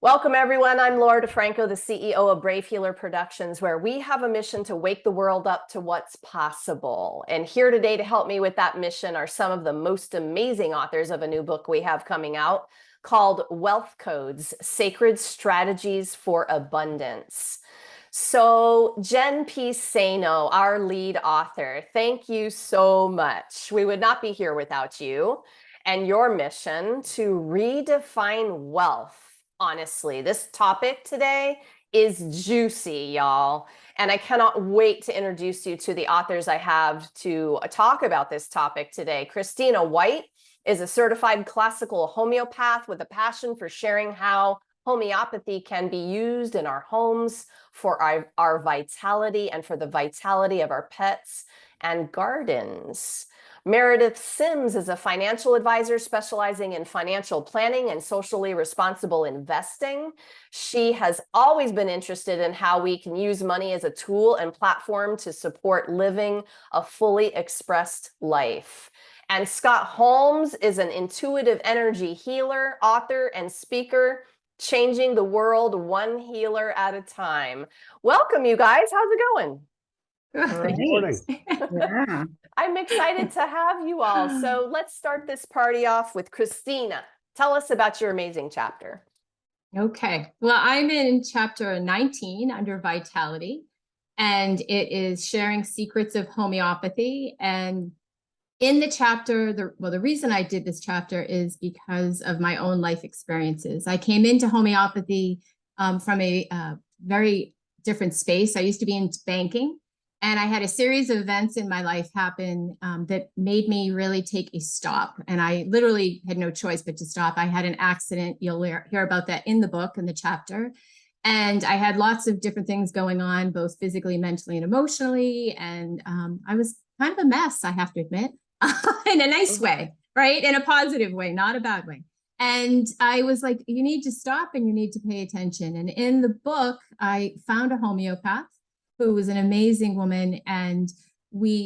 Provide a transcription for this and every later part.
Welcome, everyone. I'm Laura DeFranco, the CEO of Brave Healer Productions, where we have a mission to wake the world up to what's possible. And here today to help me with that mission are some of the most amazing authors of a new book we have coming out called Wealth Codes: Sacred Strategies for Abundance. So Jen P. Sano, our lead author, thank you so much. We would not be here without you and your mission to redefine wealth. Honestly, this topic today is juicy, y'all. And I cannot wait to introduce you to the authors I have to talk about this topic today. Christina White is a certified classical homeopath with a passion for sharing how homeopathy can be used in our homes for our vitality and for the vitality of our pets and gardens. Meredith Sims is a financial advisor specializing in financial planning and socially responsible investing. She has always been interested in how we can use money as a tool and platform to support living a fully expressed life. And Scott Holmes is an intuitive energy healer, author, and speaker, changing the world one healer at a time. Welcome, you guys. How's it going? Good morning. Yeah. I'm excited to have you all. So let's start this party off with Christina. Tell us about your amazing chapter. Okay. Well, I'm in chapter 19 under vitality, and it is sharing secrets of homeopathy. And in the chapter, the reason I did this chapter is because of my own life experiences. I came into homeopathy from a very different space. I used to be in banking. And I had a series of events in my life happen that made me really take a stop. And I literally had no choice but to stop. I had an accident. You'll hear about that in the book, in the chapter. And I had lots of different things going on, both physically, mentally, and emotionally. And I was kind of a mess, I have to admit, in a nice way, right? In a positive way, not a bad way. And I was like, you need to stop and you need to pay attention. And in the book, I found a homeopath who was an amazing woman. And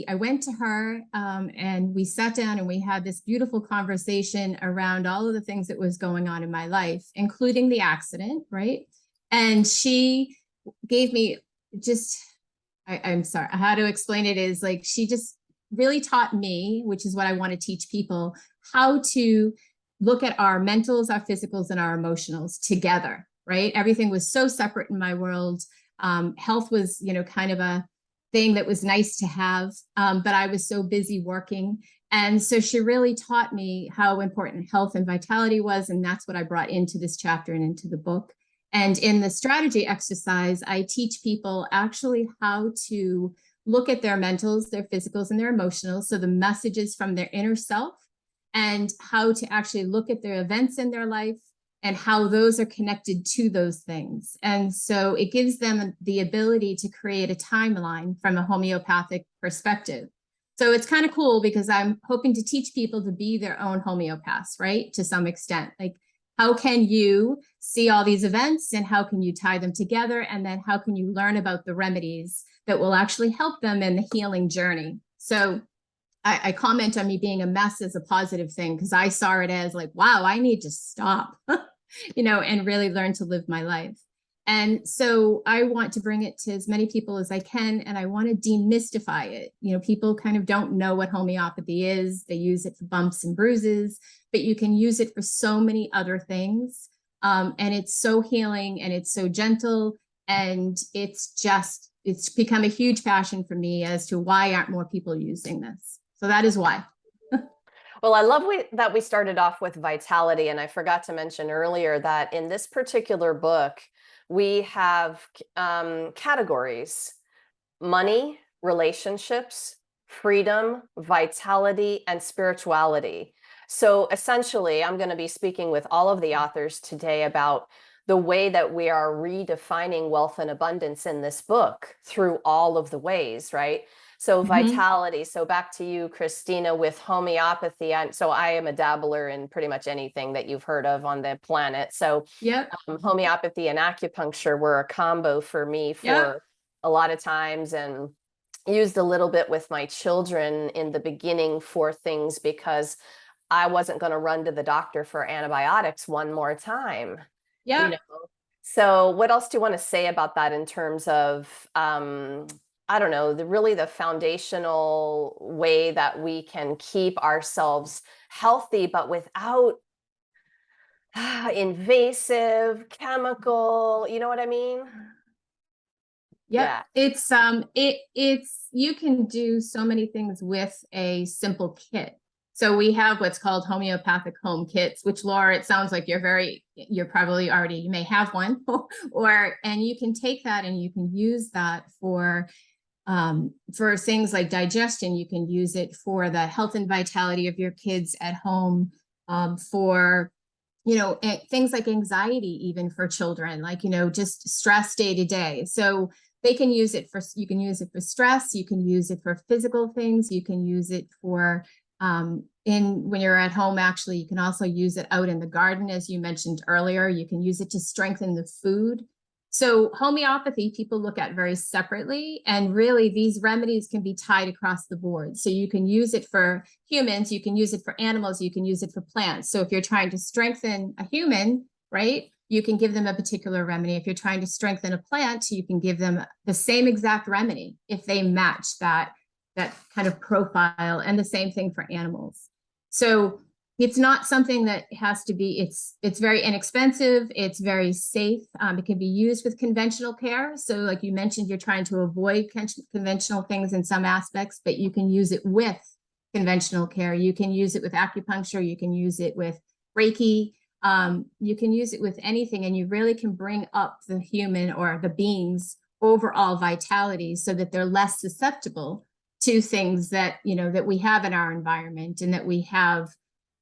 I went to her and we sat down and we had this beautiful conversation around all of the things that was going on in my life, including the accident, right? And she gave me I'm sorry, how to explain it is like, she just really taught me, which is what I want to teach people, how to look at our mentals, our physicals, and our emotionals together, right? Everything was so separate in my world. Health was, kind of a thing that was nice to have, but I was so busy working. And so she really taught me how important health and vitality was. And that's what I brought into this chapter and into the book. And in the strategy exercise, I teach people actually how to look at their mentals, their physicals, and their emotionals. So the messages from their inner self, and how to actually look at their events in their life and how those are connected to those things. And so it gives them the ability to create a timeline from a homeopathic perspective. So it's kind of cool because I'm hoping to teach people to be their own homeopaths, right? To some extent, like, how can you see all these events and how can you tie them together? And then how can you learn about the remedies that will actually help them in the healing journey? So I comment on me being a mess as a positive thing, because I saw it as like, wow, I need to stop, and really learn to live my life. And so I want to bring it to as many people as I can, and I want to demystify it. People kind of don't know what homeopathy is. They use it for bumps and bruises, but you can use it for so many other things. And it's so healing and it's so gentle, and it's become a huge passion for me as to why aren't more people using this. So that is why. Well, I love that we started off with vitality. And I forgot to mention earlier that in this particular book, we have categories: money, relationships, freedom, vitality, and spirituality. So essentially, I'm going to be speaking with all of the authors today about the way that we are redefining wealth and abundance in this book through all of the ways, right? So vitality. So back to you, Christina, with homeopathy. So I am a dabbler in pretty much anything that you've heard of on the planet. So homeopathy and acupuncture were a combo for me for a lot of times, and used a little bit with my children in the beginning for things because I wasn't going to run to the doctor for antibiotics one more time. So what else do you want to say about that in terms of, I don't know, really the foundational way that we can keep ourselves healthy, but without invasive chemical, you know what I mean? Yep. Yeah. It's you can do so many things with a simple kit. So we have what's called homeopathic home kits, which, Laura, it sounds like you're probably already, you may have one, and you can take that and you can use that for things like digestion. You can use it for the health and vitality of your kids at home, for things like anxiety, even for children, like, just stress day to day. So you can use it for stress. You can use it for physical things. You can use it for, when you're at home, actually, you can also use it out in the garden, as you mentioned earlier. You can use it to strengthen the food. So homeopathy, people look at very separately, and really these remedies can be tied across the board. So you can use it for humans, you can use it for animals, you can use it for plants. So if you're trying to strengthen a human, right, you can give them a particular remedy. If you're trying to strengthen a plant, you can give them the same exact remedy if they match that kind of profile, and the same thing for animals. So it's not something that has to be, it's very inexpensive. It's very safe. It can be used with conventional care. So like you mentioned, you're trying to avoid conventional things in some aspects, but you can use it with conventional care. You can use it with acupuncture. You can use it with Reiki. You can use it with anything, and you really can bring up the human or the being's overall vitality so that they're less susceptible to things that, that we have in our environment and that we have,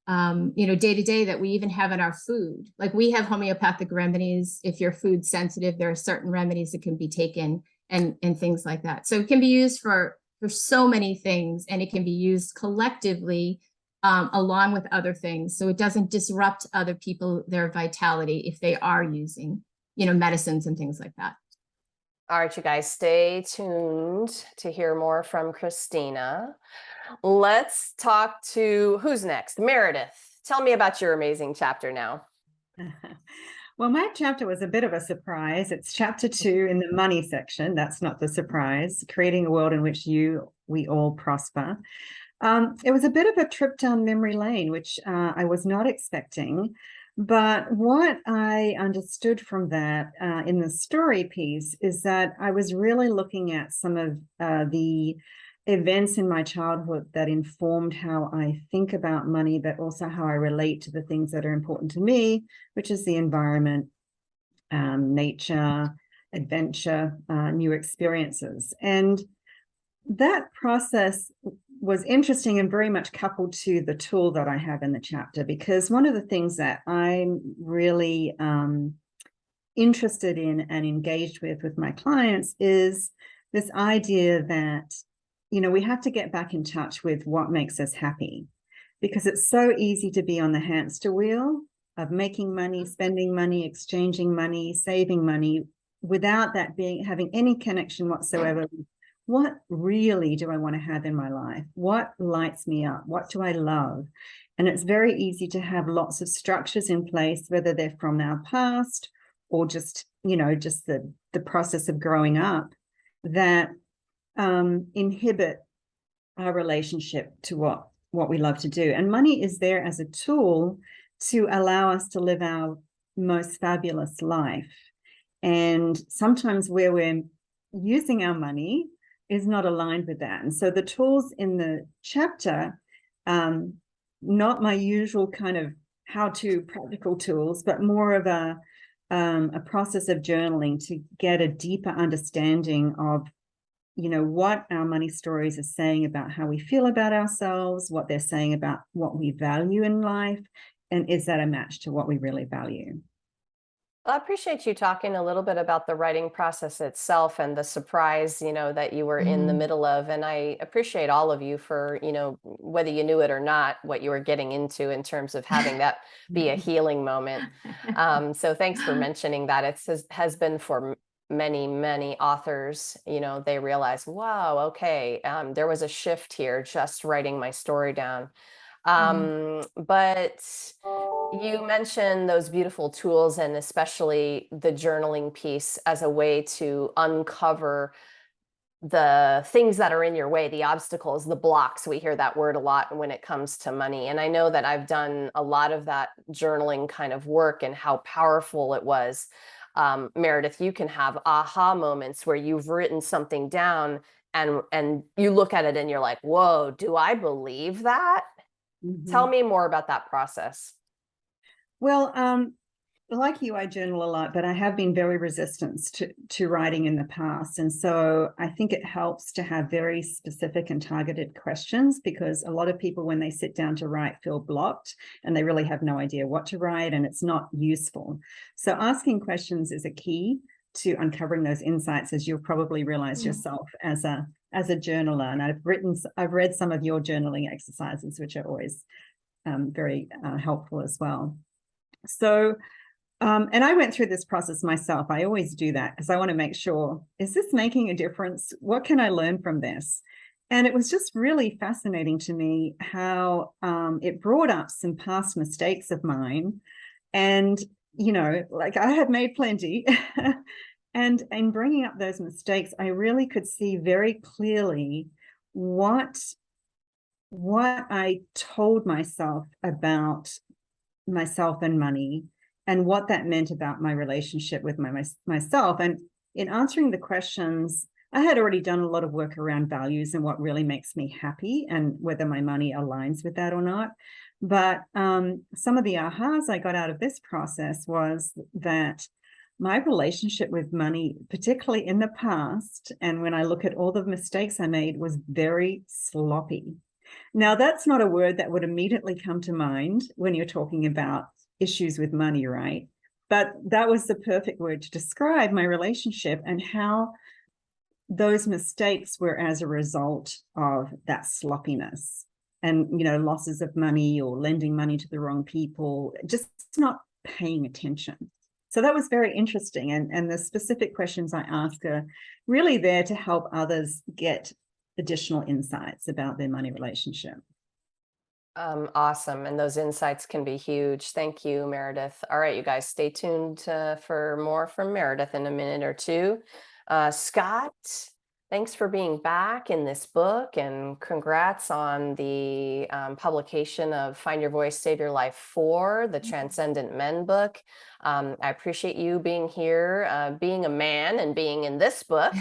day to day, that we even have in our food. Like we have homeopathic remedies. If you're food sensitive, there are certain remedies that can be taken and things like that. So it can be used for so many things, and it can be used collectively, along with other things. So it doesn't disrupt other people, their vitality, if they are using, medicines and things like that. All right, you guys, stay tuned to hear more from Christina. Let's talk to, who's next? Meredith. Tell me about your amazing chapter now. Well, my chapter was a bit of a surprise. It's chapter 2 in the money section. That's not the surprise. Creating a world in which we all prosper. It was a bit of a trip down memory lane, which I was not expecting. But what I understood from that in the story piece is that I was really looking at some of the events in my childhood that informed how I think about money, but also how I relate to the things that are important to me, which is the environment, nature, adventure, new experiences. And that process was interesting and very much coupled to the tool that I have in the chapter, because one of the things that I'm really interested in and engaged with my clients is this idea that, we have to get back in touch with what makes us happy, because it's so easy to be on the hamster wheel of making money, spending money, exchanging money, saving money, without that having any connection whatsoever. What really do I want to have in my life? What lights me up? What do I love? And it's very easy to have lots of structures in place, whether they're from our past or just the process of growing up, that inhibit our relationship to what we love to do. And money is there as a tool to allow us to live our most fabulous life. And sometimes where we're using our money is not aligned with that. And so the tools in the chapter, not my usual kind of how-to practical tools, but more of a process of journaling to get a deeper understanding of, what our money stories are saying about how we feel about ourselves, what they're saying about what we value in life, and is that a match to what we really value? I appreciate you talking a little bit about the writing process itself and the surprise, that you were in the middle of. And I appreciate all of you for, whether you knew it or not, what you were getting into in terms of having that be a healing moment. So thanks for mentioning that. It has been for many, many authors, they realize, wow, okay, there was a shift here just writing my story down. But You mentioned those beautiful tools and especially the journaling piece as a way to uncover the things that are in your way, the obstacles, the blocks. We hear that word a lot when it comes to money. And I know that I've done a lot of that journaling kind of work and how powerful it was. Meredith, you can have aha moments where you've written something down and you look at it and you're like, whoa, do I believe that? Tell me more about that process. Well, like you, I journal a lot, but I have been very resistant to writing in the past. And so I think it helps to have very specific and targeted questions, because a lot of people, when they sit down to write, feel blocked and they really have no idea what to write, and it's not useful. So asking questions is a key to uncovering those insights, as you'll probably realize yourself as a journaler. And I've read some of your journaling exercises, which are always very helpful as well. So and I went through this process myself. I always do that because I want to make sure, is this making a difference? What can I learn from this? And it was just really fascinating to me how it brought up some past mistakes of mine. And, you know, like I had made plenty. And in bringing up those mistakes, I really could see very clearly what I told myself about myself and money, and what that meant about my relationship with myself. And in answering the questions, I had already done a lot of work around values and what really makes me happy and whether my money aligns with that or not. But some of the ahas I got out of this process was that my relationship with money, particularly in the past, and when I look at all the mistakes I made, was very sloppy. Now, that's not a word that would immediately come to mind when you're talking about issues with money, right? But that was the perfect word to describe my relationship and how those mistakes were as a result of that sloppiness and, you know, losses of money or lending money to the wrong people, just not paying attention. So that was very interesting. And the specific questions I ask are really there to help others get additional insights about their money relationship. Awesome. And those insights can be huge. Thank you, Meredith. All right, you guys, stay tuned for more from Meredith in a minute or two. Scott, thanks for being back in this book, and congrats on the publication of Find Your Voice, Save Your Life 4, the Transcendent Men book. I appreciate you being here, being a man and being in this book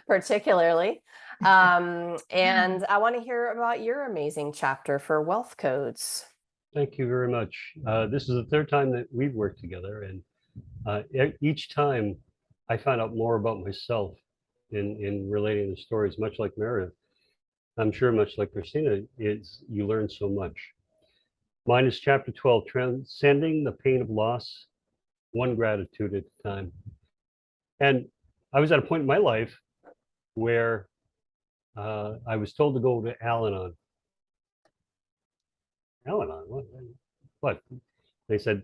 particularly. And I want to hear about your amazing chapter for Wealth Codes. Thank you very much. This is the third time that we've worked together, and each time I find out more about myself in relating the stories, much like Meredith. I'm sure much like Christina, you learn so much. Mine is chapter 12, Transcending the Pain of Loss, One Gratitude at a Time. And I was at a point in my life where I was told to go to Al-Anon. Al-Anon? What? They said,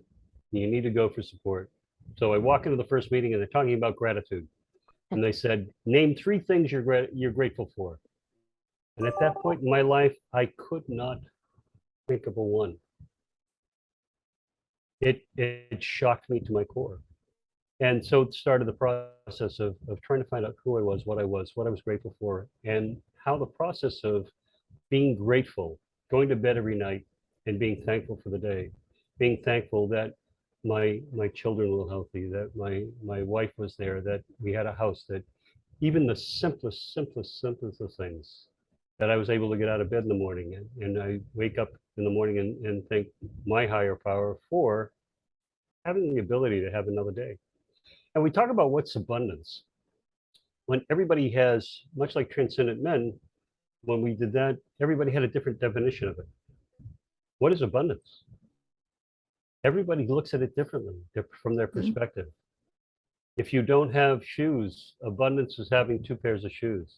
you need to go for support. So I walk into the first meeting and they're talking about gratitude. And they said, name 3 things you're grateful for. And at that point in my life, I could not think of a one. It shocked me to my core. And so it started the process of trying to find out who I was, what I was grateful for, and how the process of being grateful, going to bed every night and being thankful for the day, being thankful that my children were healthy, that my wife was there, that we had a house, that even the simplest of things, that I was able to get out of bed in the morning, and I wake up in the morning and thank my higher power for having the ability to have another day. And we talk about what's abundance. When everybody has, much like Transcendent Men, when we did that, everybody had a different definition of it. What is abundance? Everybody looks at it differently from their perspective. If you don't have shoes, abundance is having 2 pairs of shoes.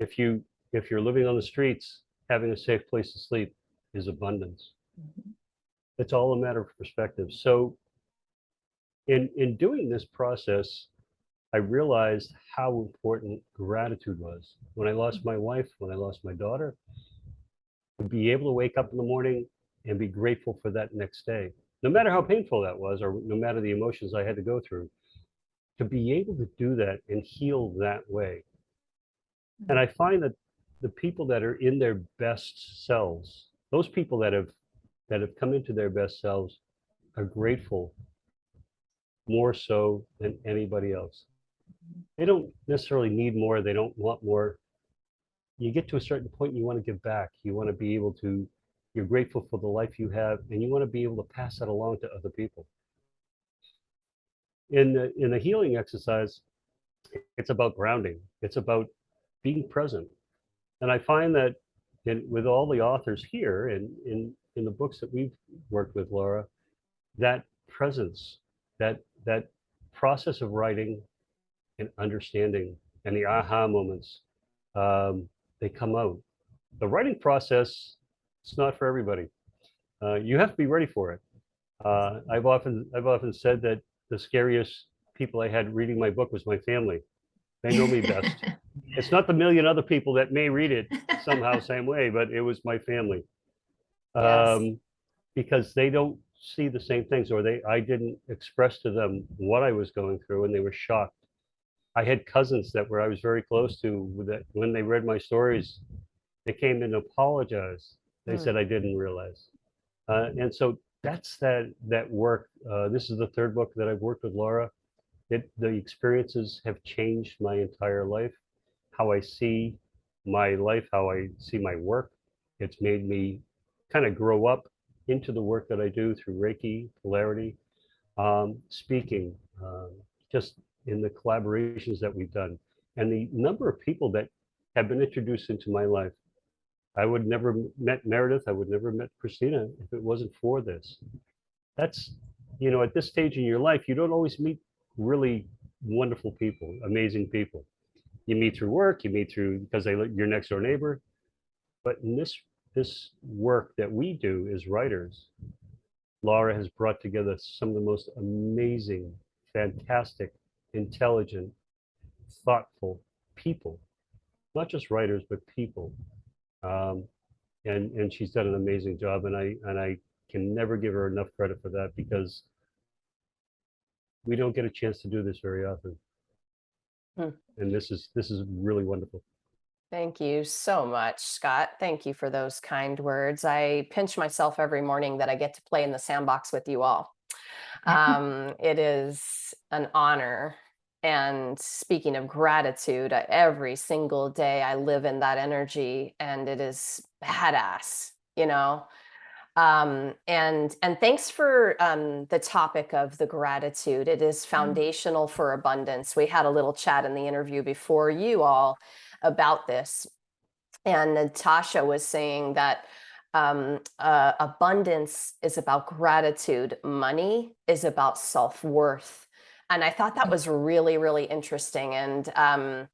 If you're living on the streets, having a safe place to sleep is abundance. It's all a matter of perspective. So in doing this process, I realized how important gratitude was. When I lost my wife, when I lost my daughter, to be able to wake up in the morning and be grateful for that next day. no matter how painful that was, or no matter the emotions I had to go through, to be able to do that and heal that way. And I find that the people that are in their best selves, those people that have come into their best selves, are grateful more so than anybody else. They don't necessarily need more, they don't want more. You get to a certain point and you want to give back. You want to be able to, you're grateful for the life you have, and you want to be able to pass that along to other people. In the healing exercise, it's about grounding. It's about being present. And I find that with all the authors here and in the books that we've worked with, Laura, that presence, that process of writing and understanding and the aha moments, they come out. The writing process, it's not for everybody. You have to be ready for it. I've often said that the scariest people I had reading my book was my family. They know me best. It's not the million other people that may read it somehow, same way, but it was my family. Yes. Because they don't see the same things, or I didn't express to them what I was going through, and they were shocked. I had cousins that I was very close to, that when they read my stories, they came in to apologize. They said, I didn't realize. And so that's that work. This is the third book that I've worked with Laura. The experiences have changed my entire life, how I see my life, how I see my work. It's made me kind of grow up into the work that I do through Reiki, polarity, speaking, just in the collaborations that we've done, and the number of people that have been introduced into my life. I would never met Meredith. I would never met Christina if it wasn't for this. That's, at this stage in your life, you don't always meet really wonderful people, amazing people. You meet through work, you meet through because your next door neighbor. But in this work that we do as writers, Laura has brought together some of the most amazing, fantastic, intelligent, thoughtful people, not just writers, but people. And she's done an amazing job, and I can never give her enough credit for that, because we don't get a chance to do this very often. And this is really wonderful. Thank you so much, Scott. Thank you for those kind words. I pinch myself every morning that I get to play in the sandbox with you all. It is an honor. And speaking of gratitude, every single day I live in that energy, and it is badass, and thanks for the topic of the gratitude. It is foundational for abundance. We had a little chat in the interview before you all about this, and Natasha was saying that abundance is about gratitude. Money is about self-worth. And I thought that was really, really interesting. And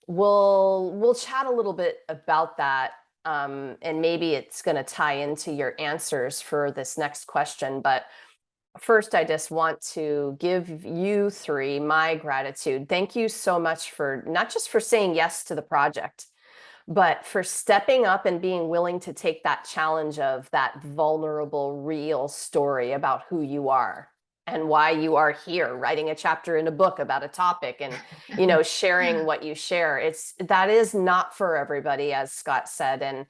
we'll chat a little bit about that. And maybe it's going to tie into your answers for this next question. But first, I just want to give you three my gratitude. Thank you so much for not just for saying yes to the project, but for stepping up and being willing to take that challenge of that vulnerable, real story about who you are and why you are here, writing a chapter in a book about a topic, and sharing what you share. That is not for everybody, as Scott said,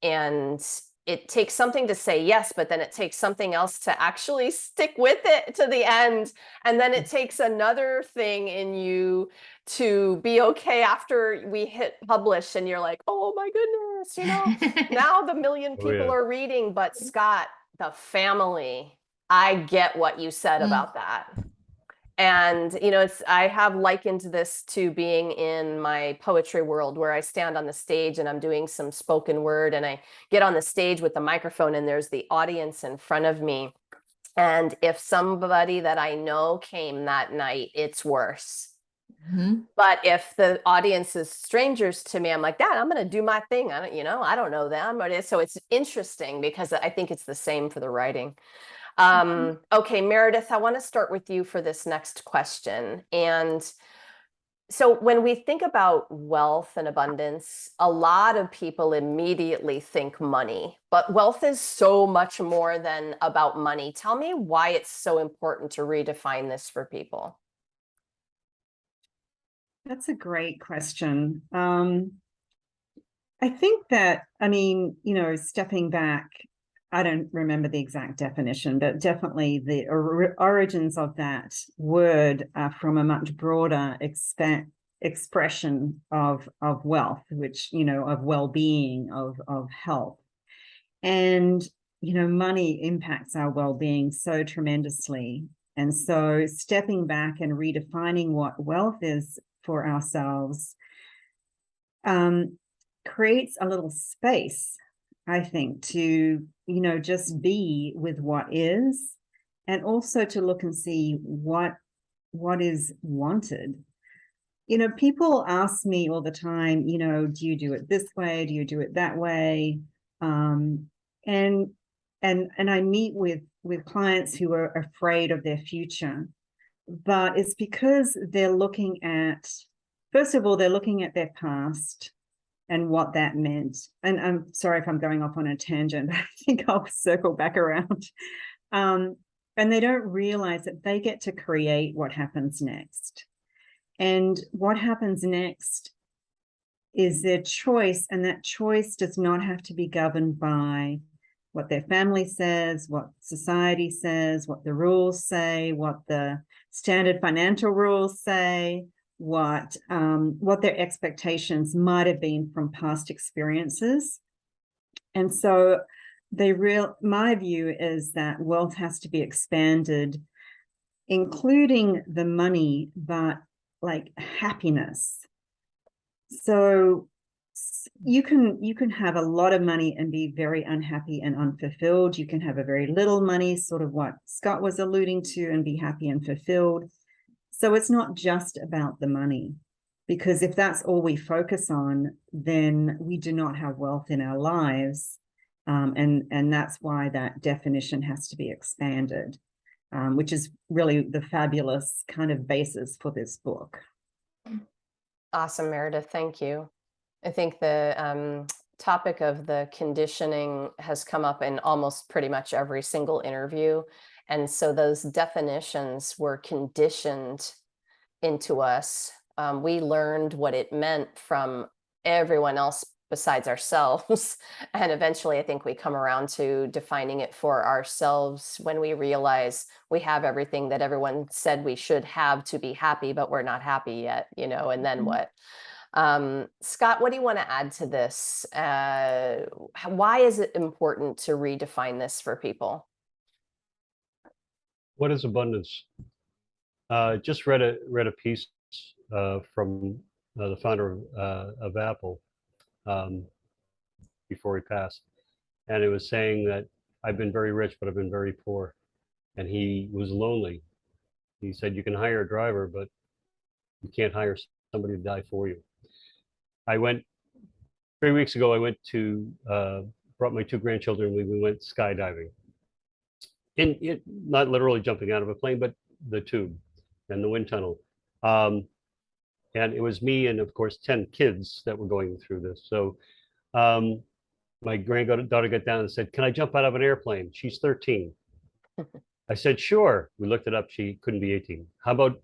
and it takes something to say yes, but then it takes something else to actually stick with it to the end. And then it takes another thing in you to be okay after we hit publish and you're like, oh my goodness, now the million people are reading. But Scott, the family, I get what you said about that. And, I have likened this to being in my poetry world, where I stand on the stage and I'm doing some spoken word, and I get on the stage with the microphone and there's the audience in front of me. And if somebody that I know came that night, it's worse. But if the audience is strangers to me, I'm like, Dad, I'm going to do my thing. I don't know them. So it's interesting, because I think it's the same for the writing. Okay, Meredith, I want to start with you for this next question. And So when we think about wealth and abundance, a lot of people immediately think money, but wealth is so much more than about money. Tell me why it's so important to redefine this for people. That's a great question. I think that, I mean, stepping back, I don't remember the exact definition, but definitely the origins of that word are from a much broader expression of wealth, which, of well-being, of health. And, money impacts our well-being so tremendously. And so stepping back and redefining what wealth is for ourselves creates a little space, I think, to, just be with what is, and also to look and see what is wanted. People ask me all the time, do you do it this way? Do you do it that way? And I meet with clients who are afraid of their future, but it's because they're looking at, first of all, they're looking at their past and what that meant. And I'm sorry if I'm going off on a tangent, but I think I'll circle back around. And they don't realize that they get to create what happens next. And what happens next is their choice, and that choice does not have to be governed by what their family says, what society says, what the rules say, what the standard financial rules say, what their expectations might have been from past experiences. And so my view is that wealth has to be expanded, including the money, but like happiness. So you can have a lot of money and be very unhappy and unfulfilled. You can have a very little money, sort of what Scott was alluding to, and be happy and fulfilled. So it's not just about the money, because if that's all we focus on, then we do not have wealth in our lives. And that's why that definition has to be expanded, which is really the fabulous kind of basis for this book. Awesome, Meredith. Thank you. I think the topic of the conditioning has come up in almost pretty much every single interview. And so those definitions were conditioned into us. We learned what it meant from everyone else besides ourselves. And eventually, I think we come around to defining it for ourselves when we realize we have everything that everyone said we should have to be happy, but we're not happy yet, and then what? Scott, what do you want to add to this? Why is it important to redefine this for people? What is abundance? Just read a piece from the founder of Apple before he passed, and it was saying that I've been very rich, but I've been very poor, and he was lonely. He said you can hire a driver, but you can't hire somebody to die for you. I went 3 weeks ago. I went to brought my 2 grandchildren. We went skydiving. Not literally jumping out of a plane, but the tube and the wind tunnel. And it was me and, of course, 10 kids that were going through this. So my granddaughter got down and said, "Can I jump out of an airplane?" She's 13. I said, "Sure." We looked it up. She couldn't be 18. How about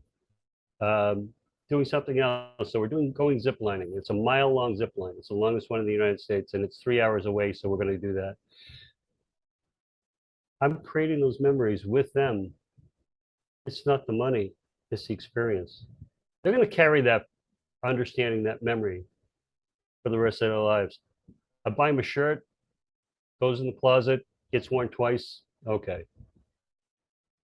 doing something else? So we're going zip lining. It's a mile-long zip line. It's the longest one in the United States, and it's 3 hours away. So we're going to do that. I'm creating those memories with them. It's not the money, it's the experience. They're going to carry that understanding, that memory for the rest of their lives. I buy them a shirt, goes in the closet, gets worn twice. Okay.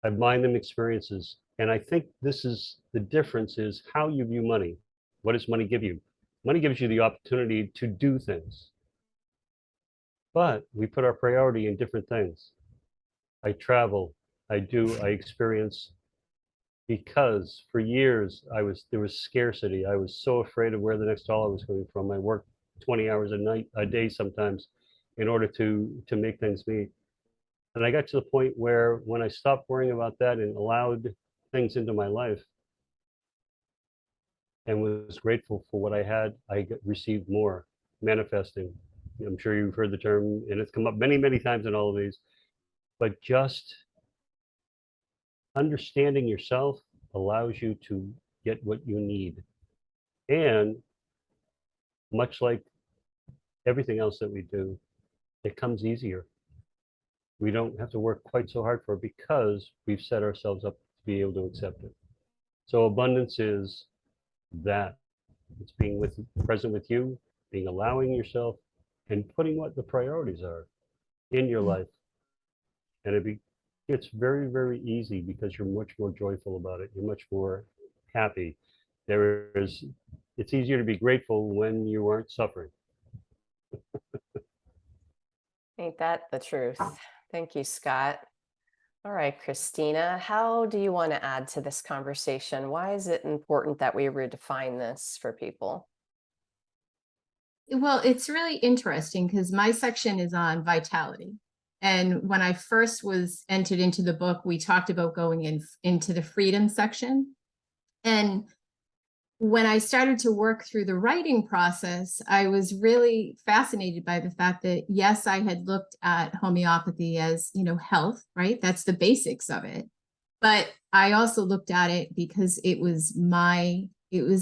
I buy them experiences. And I think this is the difference, is how you view money. What does money give you? Money gives you the opportunity to do things. But we put our priority in different things. I travel, I experience, because for years there was scarcity. I was so afraid of where the next dollar was coming from. I worked 20 hours a day sometimes in order to make things meet. And I got to the point where when I stopped worrying about that and allowed things into my life, and was grateful for what I had, received more, manifesting. I'm sure you've heard the term, and it's come up many, many times in all of these, but just understanding yourself allows you to get what you need. And much like everything else that we do, it comes easier. We don't have to work quite so hard for it because we've set ourselves up to be able to accept it. So abundance is that. It's being present with you, being allowing yourself, and putting what the priorities are in your life. And it's very, very easy because you're much more joyful about it. You're much more happy. It's easier to be grateful when you aren't suffering. Ain't that the truth? Thank you, Scott. All right, Christina, how do you want to add to this conversation? Why is it important that we redefine this for people? Well, it's really interesting because my section is on vitality. And when I first was entered into the book, we talked about going into the freedom section. And when I started to work through the writing process, I was really fascinated by the fact that, yes, I had looked at homeopathy as, health, right? That's the basics of it. But I also looked at it because it was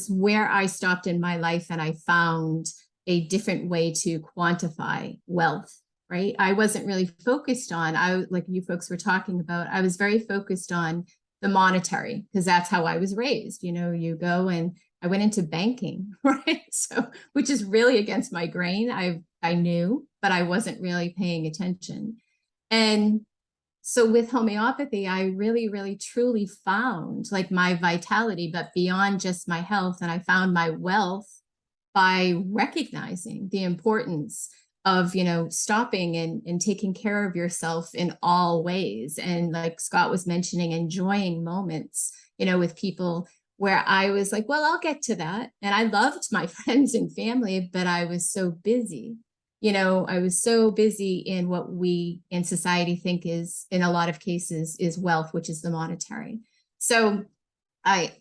where I stopped in my life and I found a different way to quantify wealth, right? I wasn't really focused on, like you folks were talking about, I was very focused on the monetary because that's how I was raised. You go and I went into banking, right? So, which is really against my grain. I knew, but I wasn't really paying attention. And so with homeopathy, I really, really, truly found like my vitality, but beyond just my health. And I found my wealth by recognizing the importance of, stopping and taking care of yourself in all ways. And like Scott was mentioning, enjoying moments, with people where I was like, well, I'll get to that. And I loved my friends and family, but I was so busy. I was so busy in what we in society think is, in a lot of cases, is wealth, which is the monetary. So I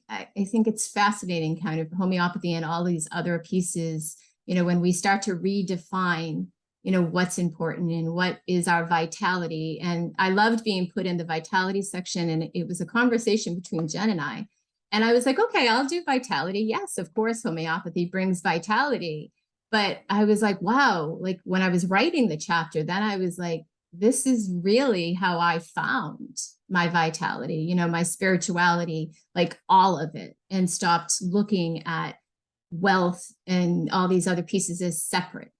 think it's fascinating, kind of homeopathy and all these other pieces, when we start to redefine, what's important and what is our vitality. And I loved being put in the vitality section. And it was a conversation between Jen and I. And I was like, okay, I'll do vitality. Yes, of course, homeopathy brings vitality. But I was like, wow, like when I was writing the chapter, then I was like, this is really how I found my vitality, my spirituality, like all of it, and stopped looking at wealth and all these other pieces as separate.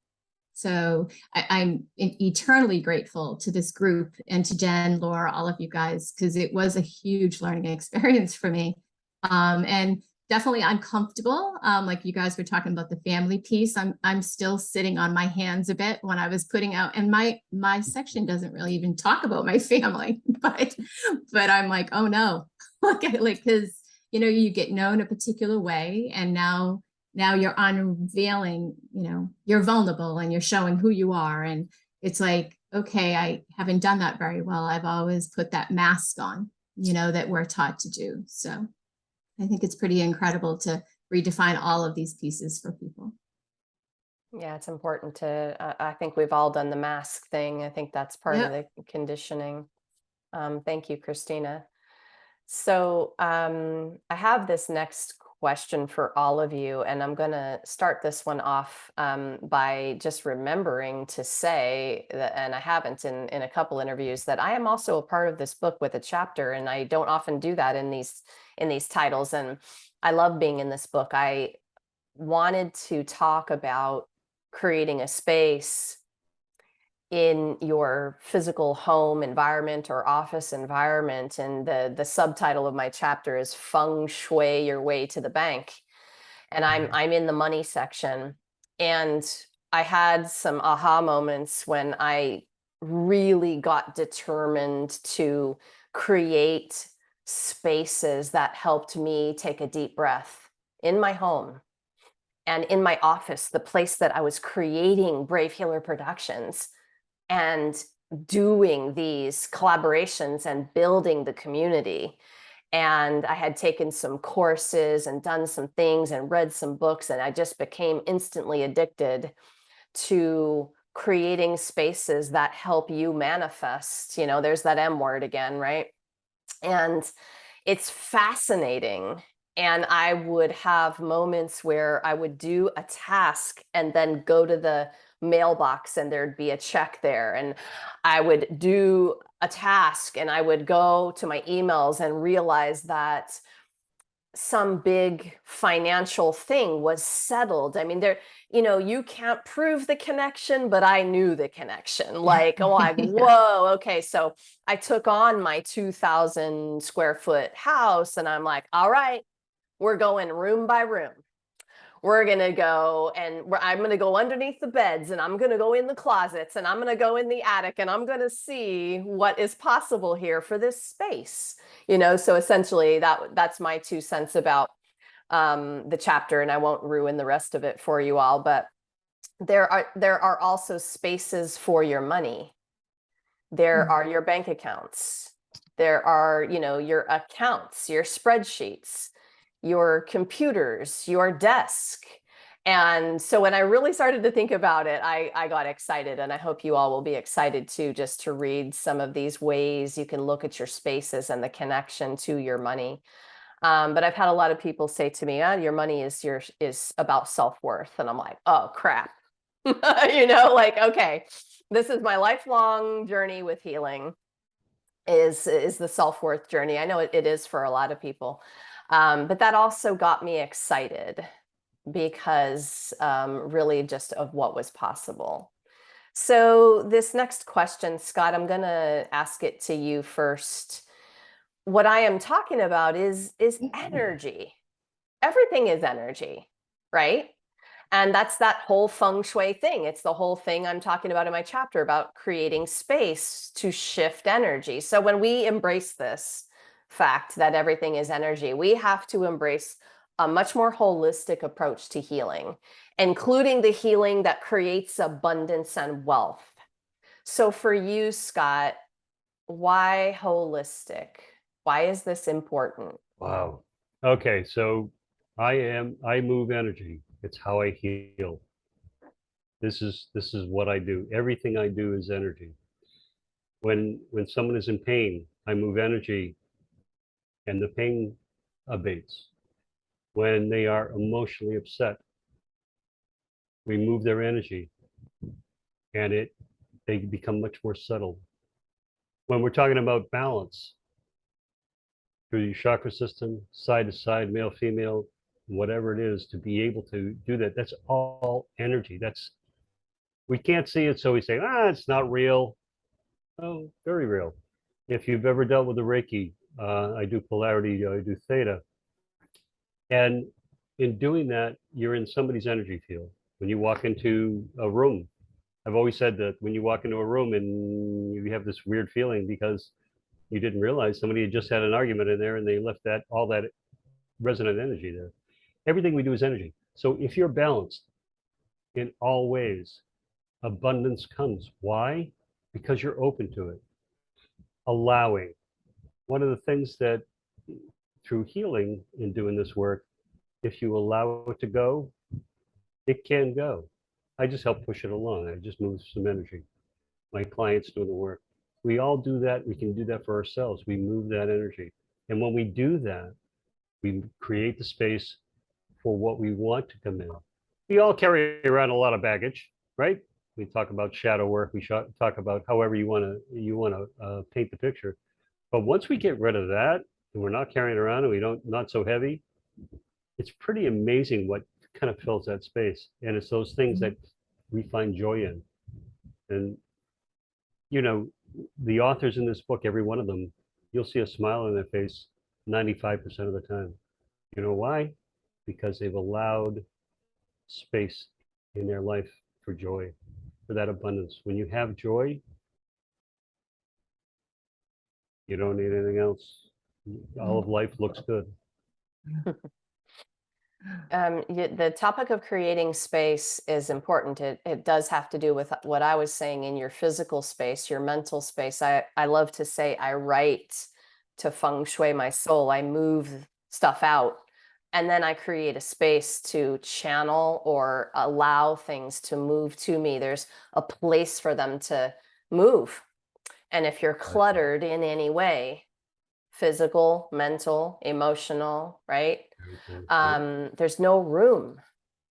So I'm eternally grateful to this group and to Jen, Laura, all of you guys, because it was a huge learning experience for me. And definitely uncomfortable. Like you guys were talking about the family piece. I'm still sitting on my hands a bit when I was putting out, and my section doesn't really even talk about my family, but I'm like, oh no, like, because you get known a particular way, and now you're unveiling, you're vulnerable and you're showing who you are. And it's like, okay, I haven't done that very well. I've always put that mask on, that we're taught to do. So I think it's pretty incredible to redefine all of these pieces for people. Yeah, it's important to, I think we've all done the mask thing. I think that's part of the conditioning. Thank you, Christina. So I have this next question for all of you, and I'm going to start this one off by just remembering to say that, and I haven't in a couple interviews, that I am also a part of this book with a chapter, and I don't often do that in these titles. And I love being in this book. I wanted to talk about creating a space in your physical home environment or office environment. And the subtitle of my chapter is Feng Shui Your Way to the Bank. And I'm in the money section. And I had some aha moments when I really got determined to create spaces that helped me take a deep breath in my home and in my office, the place that I was creating Brave Healer Productions and doing these collaborations and building the community. And I had taken some courses and done some things and read some books, and I just became instantly addicted to creating spaces that help you manifest. You know, there's that M word again, right? And it's fascinating. And I would have moments where I would do a task and then go to the mailbox and there'd be a check there. And I would do a task and I would go to my emails and realize that some big financial thing was settled. I mean, there, you know, you can't prove the connection, but I knew the connection. Like, oh, like, whoa, okay. So I took on my 2,000 square foot house and I'm like, all right, we're going room by room. We're going to go and I'm going to go underneath the beds and I'm going to go in the closets and I'm going to go in the attic and I'm going to see what is possible here for this space. You know, so essentially that's my 2 cents about the chapter, and I won't ruin the rest of it for you all, but there are also spaces for your money. There are your bank accounts. There are, you know, your accounts, your spreadsheets, your computers, your desk. And so when I really started to think about it, I got excited, and I hope you all will be excited too, just to read some of these ways you can look at your spaces and the connection to your money. But I've had a lot of people say to me, your money is about self-worth. And I'm like, oh crap. You know, like, okay, this is my lifelong journey with healing is the self-worth journey. I know it is for a lot of people. But that also got me excited because really just of what was possible. So this next question, Scott, I'm going to ask it to you first. What I am talking about is energy. Everything is energy, right? And that's that whole feng shui thing. It's the whole thing I'm talking about in my chapter about creating space to shift energy. So when we embrace this fact that everything is energy, we have to embrace a much more holistic approach to healing, including the healing that creates abundance and wealth. So for you, Scott, why holistic? Why is this important? Wow. Okay, so I move energy. It's how I heal. This is what I do. Everything I do is energy. When someone is in pain, I move energy and the pain abates. When they are emotionally upset, we move their energy and they become much more subtle. When we're talking about balance through your chakra system, side to side, male, female, whatever it is, to be able to do that, that's all energy. We can't see it, so we say, it's not real. Oh, very real. If you've ever dealt with the Reiki, I do polarity, I do theta. And in doing that, you're in somebody's energy field. When you walk into a room, I've always said that when you walk into a room and you have this weird feeling because you didn't realize somebody had just had an argument in there and they left all that resonant energy there. Everything we do is energy. So if you're balanced in all ways, abundance comes. Why? Because you're open to it. Allowing. One of the things that through healing in doing this work, if you allow it to go, it can go. I just help push it along. I just move some energy. My clients do the work. We all do that. We can do that for ourselves. We move that energy. And when we do that, we create the space for what we want to come in. We all carry around a lot of baggage, right? We talk about shadow work. We talk about however you want to paint the picture. But once we get rid of that, and we're not carrying around, and not so heavy, it's pretty amazing what kind of fills that space. And it's those things that we find joy in. And you know, the authors in this book, every one of them, you'll see a smile on their face 95% of the time. You know why? Because they've allowed space in their life for joy, for that abundance. When you have joy, you don't need anything else. All of life looks good. The topic of creating space is important. It does have to do with what I was saying in your physical space, your mental space. I love to say I write to feng shui my soul. I move stuff out, and then I create a space to channel or allow things to move to me. There's a place for them to move. And if you're cluttered in any way, physical, mental, emotional, right? There's no room.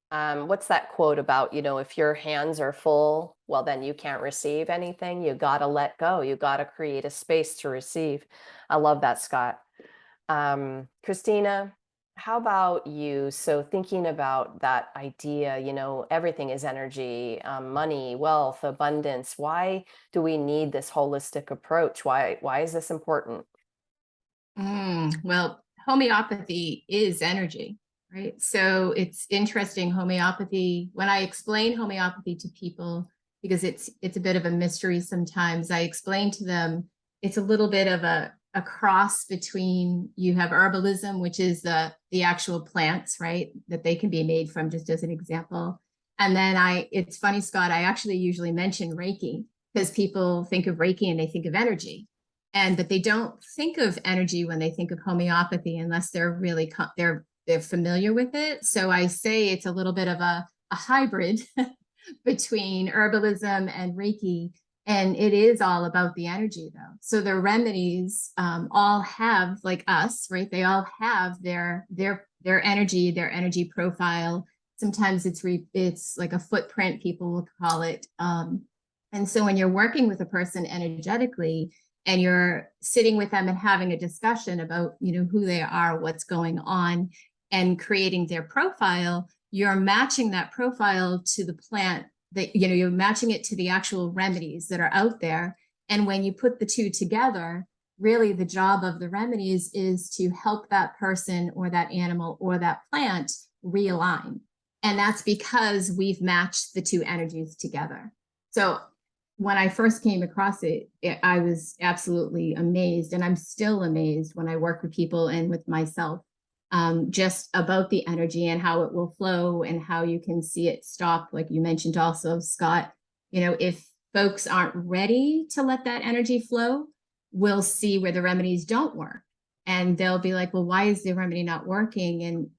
What's that quote about, if your hands are full, well, then you can't receive anything. You got to let go. You got to create a space to receive. I love that, Scott. Christina, how about you? So thinking about that idea, everything is energy, money, wealth, abundance. Why do we need this holistic approach? Why is this important? Well, homeopathy is energy, right? So it's interesting, homeopathy, when I explain homeopathy to people, because it's a bit of a mystery sometimes, I explain to them it's a little bit of a cross between, you have herbalism, which is the actual plants, right, that they can be made from, just as an example. And then it's funny, Scott, I actually usually mention Reiki, because people think of Reiki and they think of energy. But they don't think of energy when they think of homeopathy unless they're really they're familiar with it. So I say it's a little bit of a hybrid between herbalism and Reiki, and it is all about the energy, though. So the remedies all have, like us, right? They all have their energy profile. Sometimes it's like a footprint, people will call it. And so when you're working with a person energetically, and you're sitting with them and having a discussion about, who they are, what's going on, and creating their profile, you're matching that profile to the plant that, you're matching it to the actual remedies that are out there. And when you put the two together, really the job of the remedies is to help that person or that animal or that plant realign. And that's because we've matched the two energies together. So when I first came across it, I was absolutely amazed, and I'm still amazed when I work with people and with myself, just about the energy and how it will flow and how you can see it stop. Like you mentioned also, Scott, if folks aren't ready to let that energy flow, we'll see where the remedies don't work. And they'll be like, well, why is the remedy not working? And,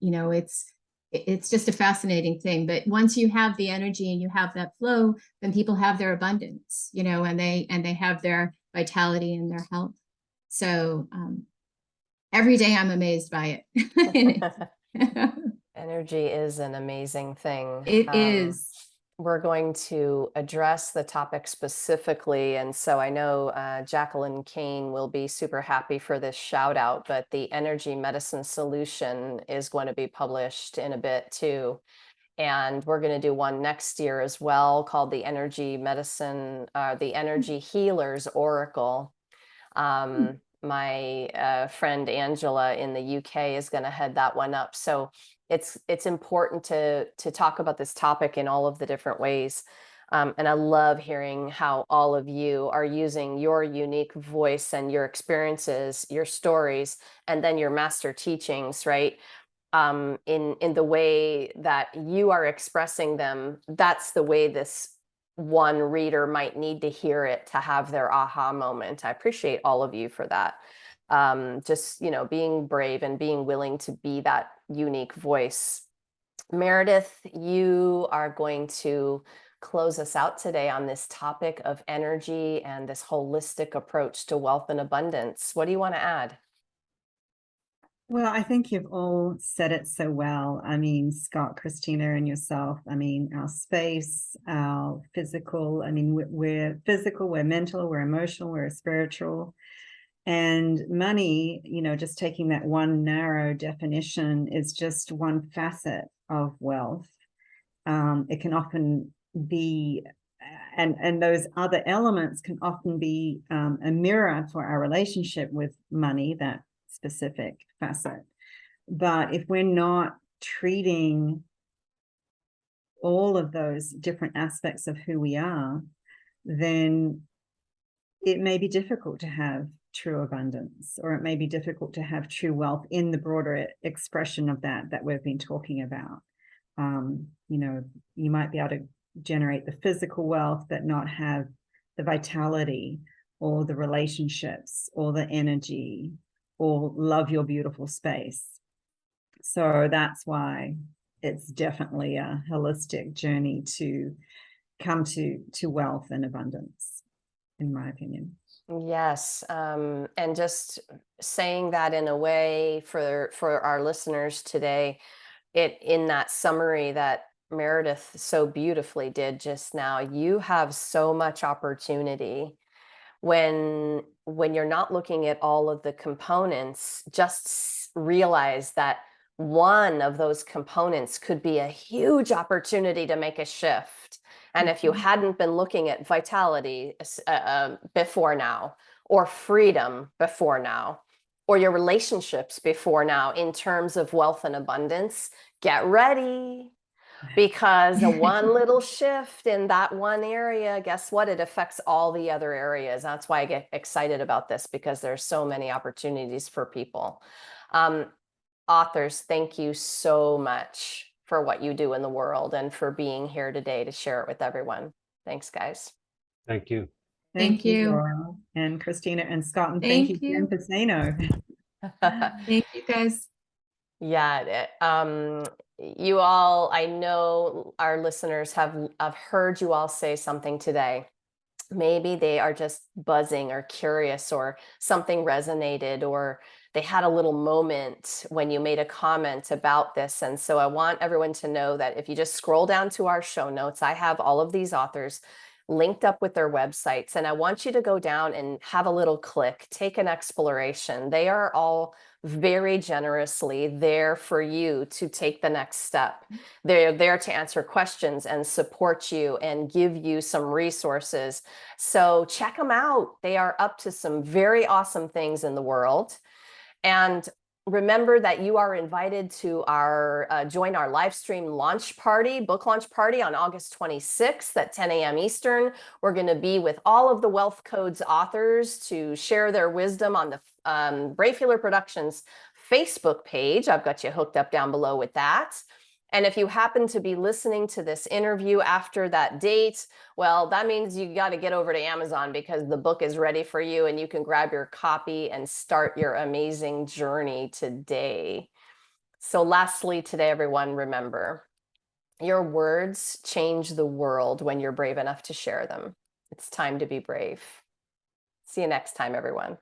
it's just a fascinating thing. But once you have the energy and you have that flow, then people have their abundance, and they have their vitality and their health. So every day I'm amazed by it. Energy is an amazing thing. It is. We're going to address the topic specifically. And so I know Jacqueline Kane will be super happy for this shout out, but the energy medicine solution is going to be published in a bit too. And we're going to do one next year as well called the Energy Medicine, the Energy Healers Oracle. My friend Angela in the UK is going to head that one up. So it's important to talk about this topic in all of the different ways. And I love hearing how all of you are using your unique voice and your experiences, your stories, and then your master teachings, right? In the way that you are expressing them. That's the way this one reader might need to hear it to have their aha moment. I appreciate all of you for that. Just, being brave and being willing to be that unique voice. Meredith, you are going to close us out today on this topic of energy and this holistic approach to wealth and abundance. What do you want to add? Well, I think you've all said it so well. I mean, Scott, Christina, and yourself. I mean, our space, our physical. I mean, we're physical, we're mental, we're emotional, we're spiritual. And money, just taking that one narrow definition, is just one facet of wealth. It can often be, and those other elements can often be a mirror for our relationship with money, that specific facet. But if we're not treating all of those different aspects of who we are, then it may be difficult to have true abundance, or it may be difficult to have true wealth in the broader expression of that we've been talking about. You might be able to generate the physical wealth but not have the vitality or the relationships or the energy or love your beautiful space. So that's why it's definitely a holistic journey to come to wealth and abundance, in my opinion. Yes, and just saying that in a way for our listeners today, it in that summary that Meredith so beautifully did just now, you have so much opportunity when you're not looking at all of the components. Just realize that one of those components could be a huge opportunity to make a shift. And if you hadn't been looking at vitality before now, or freedom before now, or your relationships before now in terms of wealth and abundance, get ready, because a one little shift in that one area, guess what? It affects all the other areas. That's why I get excited about this, because there's so many opportunities for people. Authors, thank you so much for what you do in the world and for being here today to share it with everyone. Thanks, guys. Thank you. Thank you. Laura and Christina and Scott, and Thank thank you, you. Jen Pisano. Thank you, guys. Yeah, you all, I know our listeners have heard you all say something today. Maybe they are just buzzing or curious, or something resonated, or they had a little moment when you made a comment about this. And so I want everyone to know that if you just scroll down to our show notes, I have all of these authors linked up with their websites. And I want you to go down and have a little click, take an exploration. They are all very generously there for you to take the next step. They're there to answer questions and support you and give you some resources. So check them out. They are up to some very awesome things in the world. And remember that you are invited to our join our live stream launch party, book launch party on August 26th at 10 a.m. Eastern. We're going to be with all of the Wealth Codes authors to share their wisdom on the Brave Healer Productions Facebook page. I've got you hooked up down below with that. And if you happen to be listening to this interview after that date, well, that means you got to get over to Amazon, because the book is ready for you and you can grab your copy and start your amazing journey today. So lastly, today, everyone, remember, your words change the world when you're brave enough to share them. It's time to be brave. See you next time, everyone.